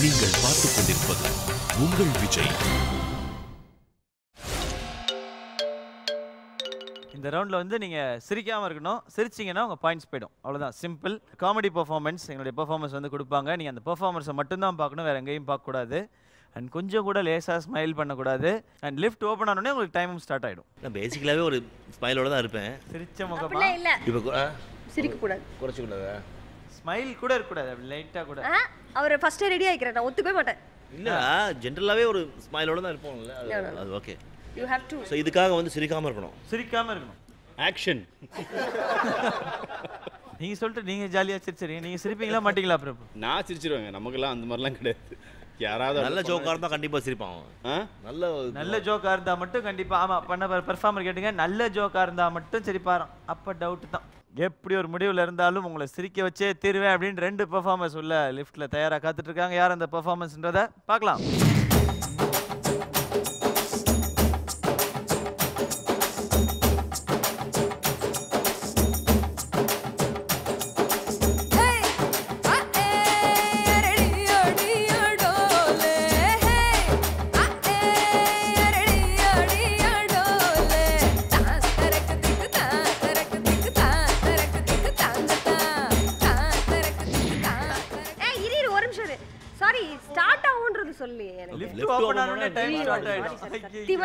நீங்கள் பார்த்துக் கொண்டிருப்பது உங்கள் விஜய். இந்த ரவுண்டில் வந்து நீங்கள் சிரிக்காமல் இருக்கணும். சிரிச்சிங்கன்னா உங்கள் பாயிண்ட்ஸ் போய்டும். அவ்வளோதான், சிம்பிள். காமெடி பெர்ஃபார்மன்ஸ் எங்களுடைய பெர்ஃபார்மன்ஸ் வந்து கொடுப்பாங்க. நீங்கள் அந்த பெர்ஃபார்மன்ஸை மட்டும்தான் பார்க்கணும், வேறு எங்கேயும் பார்க்கக்கூடாது. அண்ட் கொஞ்சம் கூட லேசாக ஸ்மைல் பண்ணக்கூடாது. அண்ட் லிஃப்ட் ஓப்பன் ஆனோடனே உங்களுக்கு டைமும் ஸ்டார்ட் ஆகிடும். நான் பேசிக்கலாகவே ஒரு ஸ்மைலோட தான் இருப்பேன். சிரிச்ச முகமா இல்லை இப்போ சிரிக்கக்கூடாது, குறைச்சிக்கூடாதா? ஸ்மைல் கூட இருக்கக்கூடாது, அப்படி லைட்டாக கூட. அவர் ஃபர்ஸ்டே ரெடி ஆகிக்கிறேன், நான் ஒத்துக்கவே மாட்டேன். இல்லை, ஜென்ரலாகவே ஒரு ஸ்மைலோட தான் இருப்போம்ல, அது okay. You have to. So இதுக்காக வந்து சிரிக்காமல் இருக்கணும். சிரிக்காமல் இருக்கணும். ஆக்ஷன். நீங்கள் சொல்லிட்டு நீங்கள் ஜாலியாக சிரிச்சிருங்க. நீங்கள் சிரிப்பீங்களா மாட்டீங்களா? அப்புறம் நான் சிரிச்சிருவேங்க, நமக்கெல்லாம் அந்த மாதிரிலாம் கிடையாது. யாராவது நல்ல ஜோக்காக இருந்தால் கண்டிப்பாக சிரிப்பான். நல்ல ஜோக்காக இருந்தால் மட்டும் கண்டிப்பாக. ஆமாம், பண்ண பெர்ஃபார்மர் கேட்டுங்க. நல்ல ஜோக்காக இருந்தால் மட்டும் சிரிப்பாராம். அப்போ டவுட்டு தான். எப்படி ஒரு முடிவில் இருந்தாலும் உங்களை சிரிக்க வச்சே தீருவேன் அப்படின்னு 2 பெர்ஃபார்மன்ஸ் உள்ள லிஃப்ட்டில் தயாராக காத்துட்ருக்காங்க. யார் அந்த பெர்ஃபார்மன்ஸ்ன்றதை பார்க்கலாம்.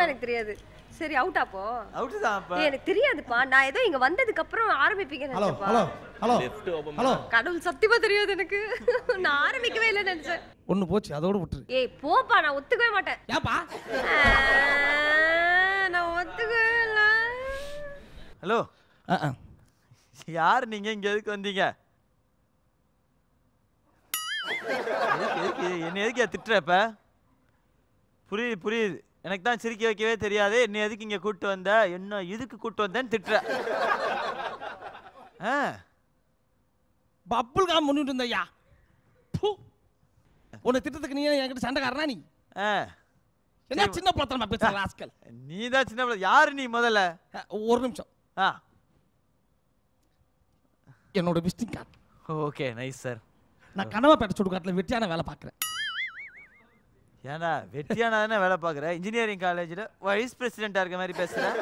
எனக்கு தெரியாது. சரி, அவுட் அப்போ. அவுட் தான் அப்ப. எனக்கு தெரியாதுப்பா, நான் ஏதோ இங்க வந்ததுக்கு அப்புறம் ஆரம்பிப்பீங்கன்னு நினைச்சேன்ப்பா. ஹலோ கடவுள் சத்தியமா தெரியாது எனக்கு. நான் ஆரம்பிக்கவே இல்லை நினைச்சேன். ஒண்ணு போச்சு, அதோட விட்டுரு. ஏய் போப்பா, நான் ஒத்துக்கவே மாட்டேன். ஏப்பா நான் ஒத்துக்கவே இல்லை. ஹலோ, யார் நீங்க? இங்க எதுக்கு வந்தீங்க? என்ன எதுக்கு திட்டுறப்ப? புரியுது புரியுது, எனக்கு தான் சிரிக்க வைக்கவே தெரியாது. என்ன எதுக்கு இங்கே கூப்பிட்டு வந்த? என்ன இதுக்கு கூப்பிட்டு வந்தேன்னு திட்டுற. பப்புள் காம் பண்ணிட்டு இருந்தையா? உன்னை திட்டத்துக்கு நீ என்கிட்ட சண்டைக்காரனா? நீ என்ன சின்ன பழத்தனமா பேசுற ராஸ்கல்? நீ தான் சின்ன பழம். யாரு நீ முதல்ல? ஒரு நிமிஷம். என்னோட visiting card. Okay, nice sir. நான் கனவாப்பேட்டை சுடுகாட்டில் வெட்டியான வேலை பார்க்குறேன். ஏன்னா வெட்டியானா தானே வேலை பார்க்குறேன்? இன்ஜினியரிங் காலேஜில் வைஸ் பிரசிடென்ட்டாக இருக்க மாதிரி பேசுகிறேன்.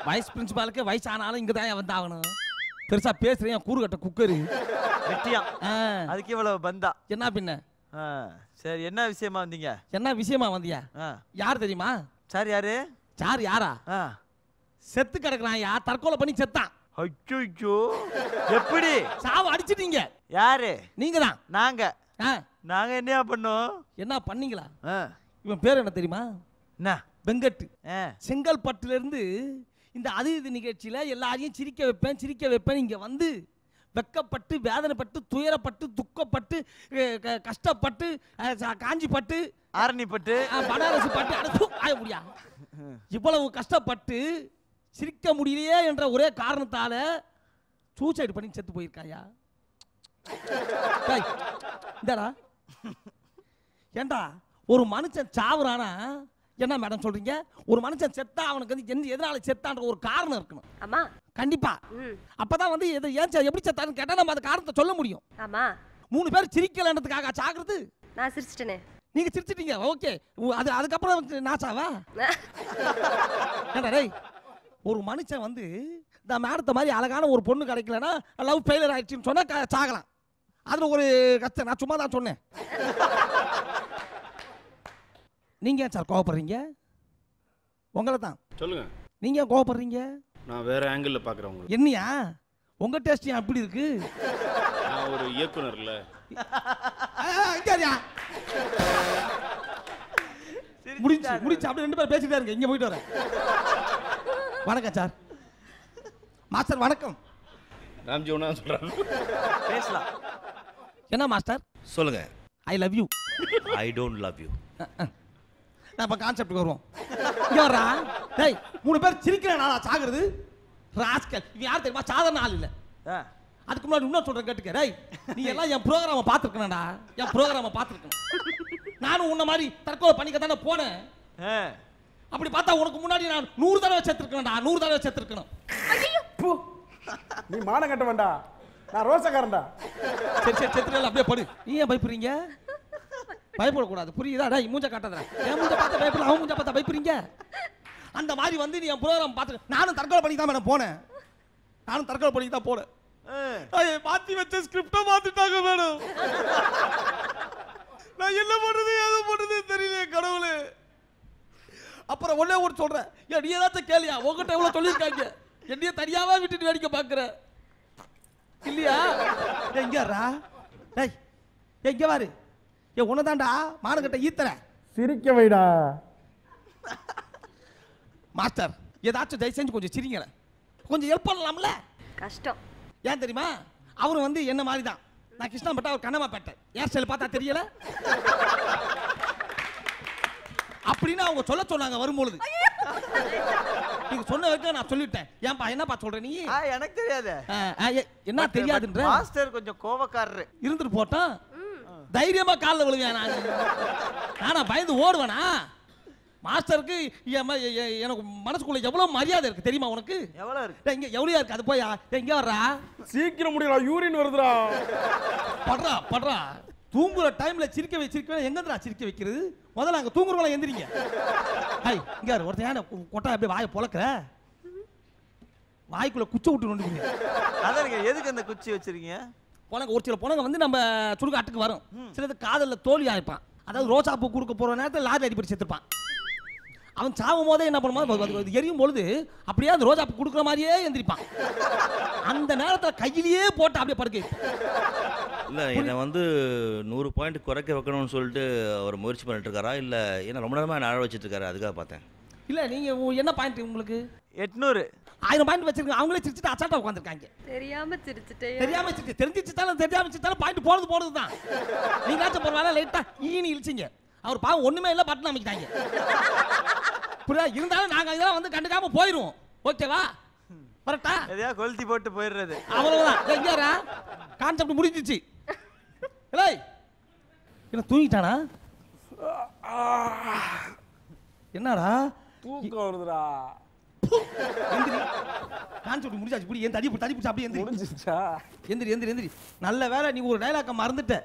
வைஸ் பிரின்சிபாலுக்கு வயசு ஆனாலும் இங்கே தான் வந்து ஆகணும். பெருசாக பேசுகிறேன் கூறுகட்ட குக்கரு. வெட்டியா அதுக்கு இவ்வளவு பந்தா? என்ன பின்ன? சரி, என்ன விஷயமா வந்தீங்க? என்ன விஷயமா வந்தியா? யார் தெரியுமா? சார் யாரு? சார் யாரா? செத்து கிடக்குறான். யார் தற்கொலை பண்ணி செத்தான். ஐயோ, எப்படி? சாவு அடிச்சிட்டீங்க. யாரு? நீங்க தான். நாங்க என்ன பண்ணோம்? என்ன பண்ணீங்களா? இவன் பேர் என்ன தெரியுமா? என்ன? வெங்கட். செங்கல்பட்டுல இருந்து இந்த அதிதி நிகழ்ச்சியில எல்லாரையும் சிரிக்க வைப்பேன் இங்க வந்து வெக்கப்பட்டு, வேதனைப்பட்டு, துயரப்பட்டு, துக்கப்பட்டு, கஷ்டப்பட்டு, காஞ்சிப்பட்டு, ஆரணிப்பட்டு, பனாரசி பட்டு ஆய முடியா? இவ்வளவு கஷ்டப்பட்டு சிரிக்க முடியலையே என்ற ஒரே காரணத்தால சூசைடு பண்ணி செத்து போயிருக்காயா? ஏண்டா ஒரு மனுஷன் சாவுறானா என்ன மேடம் சொல்றீங்க? ஒரு மனுஷன் செத்தா அவனுக்கு வந்து எதனால செத்தான்ற ஒரு காரணம் இருக்கணும். ஆமா, கண்டிப்பா. அப்பதான் வந்து ஏன் எப்படி செத்தான்னு கேட்டா நம்ம அந்த காரணத்தை சொல்ல முடியும். ஆமா, 3 பேர் சிரிக்கலன்றதுக்காக சாகுறது. நான் சிரிச்சிட்டேனே. நீங்க சிரிச்சிட்டீங்க, ஓகே. அதுக்கப்புறம் நாசாவா? ஏண்டா டேய், ஒரு மனுஷன் வந்து இந்த மேடத்தை மாதிரி அழகான ஒரு பொண்ணு கிடைக்கலன்னா லவ் ஃபெயிலியர் ஆயிடுச்சுன்னு சொன்னா சாகலாம். அதுல ஒரு கஷ்டம். நான் சும்மா தான் சொன்னேன். நீங்க ஏன் சார் கோவப்படுறீங்க? உங்களை தான். சொல்லுங்க. நீங்க ஏன் கோவப்படுறீங்க? நான் வேற ஆங்கிள் பாக்குறேன். உங்களுக்கு என்னையா உங்க டேஸ்ட் ஏன் அப்படி இருக்கு? நான் ஒரு இயக்குனர்ல. முடிச்சு அப்படி 2 பேர் பேசிட்டே இருங்க. இங்க போயிட்டு வரேன். வணக்கம் சார். மாஸ்டர் வணக்கம். ராம்ஜி ஒண்ணா சொல்றாங்க. பேசலாம். என்ன மாஸ்டர்? சொல்லுங்க. I love you. I don't love you. நான் இப்ப கான்செப்ட்டுக்கு வருவோம். இங்க வரா. டேய், 3 பேர் சிரிக்கிறேன் நான் சாகுறது. ராஸ்கல். இவன் யார் தெரியுமா? சாதாரண ஆள் இல்ல. அதுக்கு முன்னாடி இன்னும் சொல்றேன் கேட்டுக்க. டேய், நீ எல்லாம் என் ப்ரோகிராமை பார்த்துருக்கணும்டா. என் ப்ரோகிராமை பார்த்துருக்கணும். நானும் உன்ன மாதிரி தற்கொலை பண்ணிக்க தானே போனேன். அப்படி பார்த்தா உனக்கு முன்னாடி நான் 100 தடவை செத்துருக்கணும்டா. 100 தடவை செத்துருக்கணும். நீ மானம் கட்ட வேண்டாம். நான் ரோசக்காரன்டா. சரி சரி செத்துறல அப்படியே படு. நீ ஏன் பயப்படுறீங்க? பயப்படக்கூடாது புரியுதா? டேய் மூஞ்ச காட்டாதடா. என் மூஞ்ச பார்த்தா பயப்படல, அவன் மூஞ்ச பார்த்தா பயப்படுறீங்க. அந்த மாதிரி வந்து நீ என் ப்ரோகிராம் பார்த்து நானும் தற்கொலை பண்ணி தான் மேடம் போனேன். நானும் தற்கொலை பண்ணி தான் போனேன். மாற்றி வச்ச ஸ்கிரிப்டை மாற்றிட்டாங்க மேடம். நான் என்ன பண்ணுறது எது பண்ணுறது தெரியல கடவுளே. அப்புறம் ஒன்னே ஒரு சொல்கிறேன், நீ ஏதாச்சும் கேளியா? உங்ககிட்ட எவ்வளோ சொல்லியிருக்காங்க, என்னைய தனியாவா விட்டுட்டு வேடிக்கை பார்க்குற இல்லையா? எங்கேறா? டேய் எங்கே வாரு? உன்னதாண்டா மானகட்ட ஈத்தற சிரிக்க வைடா. மாஸ்டர் ஏதாச்சும் தயவு செஞ்சு கொஞ்சம் சிரிங்க, கொஞ்சம் ஹெல்ப் பண்ணலாம்ல. கஷ்டம். ஏன் தெரியுமா? அவரு வந்து என்ன மாதிரி தான். நான் கிருஷ்ணாபேட்டை, அவர் கண்ணமாப்பேட்டை. ஏர் ஸ்டைல் பார்த்தா தெரியல அப்படின்னு அவங்க சொல்ல சொன்னாங்க வரும்பொழுது. நீங்க சொன்ன வரைக்கும் நான் சொல்லிட்டேன். ஏன்பா என்னப்பா சொல்ற நீ? எனக்கு தெரியாது. என்ன தெரியாதுன்ற? மாஸ்டர் கொஞ்சம் கோவக்காரரு. இருந்துட்டு போட்டோம். தைரியமா காலில் விழுவேன். நானா பயந்து ஓடுவேனா? மாஸ்டருக்கு எனக்கு மனசுக்குள்ள எவ்வளவு மரியாதை இருக்கு தெரியுமா உனக்கு? எவ்வளவு இருக்கு? இங்க எவ்வளவு இருக்கு? அது போயா எங்க வர்றா? சீக்கிரம் முடியல, யூரின் வருதுடா. படுறா படுறா. தூங்குற டைம்ல சிரிக்க எங்கடா சிரிக்க வைக்கிறது? முதல்ல அங்க தூங்குறவங்கள எந்திரிங்க. ஹாய் இங்க ஒருத்தன் கொட்டா அப்படியே வாயை பொளக்குற, வாய்க்குள்ள குச்சி விட்டு நோண்டுங்க. அதான் எதுக்கு அந்த குச்சி வச்சிருக்கீங்க? போனங்க ஒரு சில போனங்க வந்து நம்ம சுடுகாட்டுக்கு வரும். சிலது காதலில் தோல்வி ஆயிருப்பான். அதாவது ரோஜா பூ கொடுக்க போற நேரத்தில் லாரி அடிப்படி செத்துருப்பான். அவன் சாவும் போதே என்ன பண்ணுவான், எரியும் பொழுது அப்படியே அந்த ரோஜா பூ கொடுக்குற மாதிரியே எந்திரிப்பான். அந்த நேரத்தில் கையிலேயே போட்டு அப்படியே படுக்க. இல்லை என்னை வந்து 100 பாயிண்ட் குறைக்க வைக்கணும்னு சொல்லிட்டு அவர் முயற்சி பண்ணிட்டு இருக்காரா, இல்லை ஏன்னா ரொம்ப நேரமாக என்ன அழ வச்சுட்டு இருக்காரு, அதுக்காக பார்த்தேன். இல்லை நீங்கள் என்ன பாயிண்ட் உங்களுக்கு? 800 1000 பாயிண்ட் வச்சிருக்காங்க. அவங்களே சிரிச்சுட்டு அச்சாட்டா உட்காந்துருக்காங்க. தெரியாம சிரிச்சுட்டேன். தெரியாம சிரிச்சு தெரிஞ்சிச்சுட்டாலும் பாயிண்ட் போறது தான். நீங்களாச்சும் போறவால லைட்டா ஈனி இழுச்சிங்க. அவர் பாவம் ஒண்ணுமே இல்லை, பட்டன் அமைக்கிட்டாங்க. புரியா? இருந்தாலும் நாங்க இதெல்லாம் வந்து கண்டுக்காம போயிடுவோம். ஓகேவா? கரெக்டா? எதையா கொளுத்தி போட்டு போயிடுறது அவ்வளவுதான். எங்கேரா கான்செப்ட் முடிஞ்சிச்சு. ஏய் என்ன தூங்கிட்டானா? என்னடா தூக்கம் வருதுடா. எந்திரி. கான்செப்ட் முடிஞ்சாச்சு. புடி தடி பிடிச்சி அப்படியே எந்திரி. முடிஞ்சிச்சா? எந்திரி. நல்ல வேலை நீ ஒரு டைலாக்க மறந்துட்ட.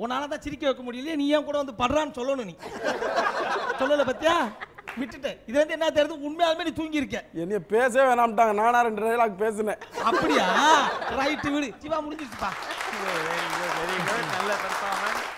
உன்னால தான் சிரிக்க வைக்க முடியலையே. நீ ஏன் கூட வந்து படுறான்னு சொல்லணும். நீ சொல்லல பத்தியா? விட்டுட்டேன். இது வந்து என்ன தெரியுது, உண்மையாலுமே நீ தூங்கி இருக்க. என்னைய பேசவே வேணாம்ட்டாங்க. நானா 2 டைலாக் பேசினேன். அப்படியா? ரைட் விடு. சிவா முடிஞ்சிருச்சுப்பா. நல்ல பெர்ஃபார்மன்ஸ்.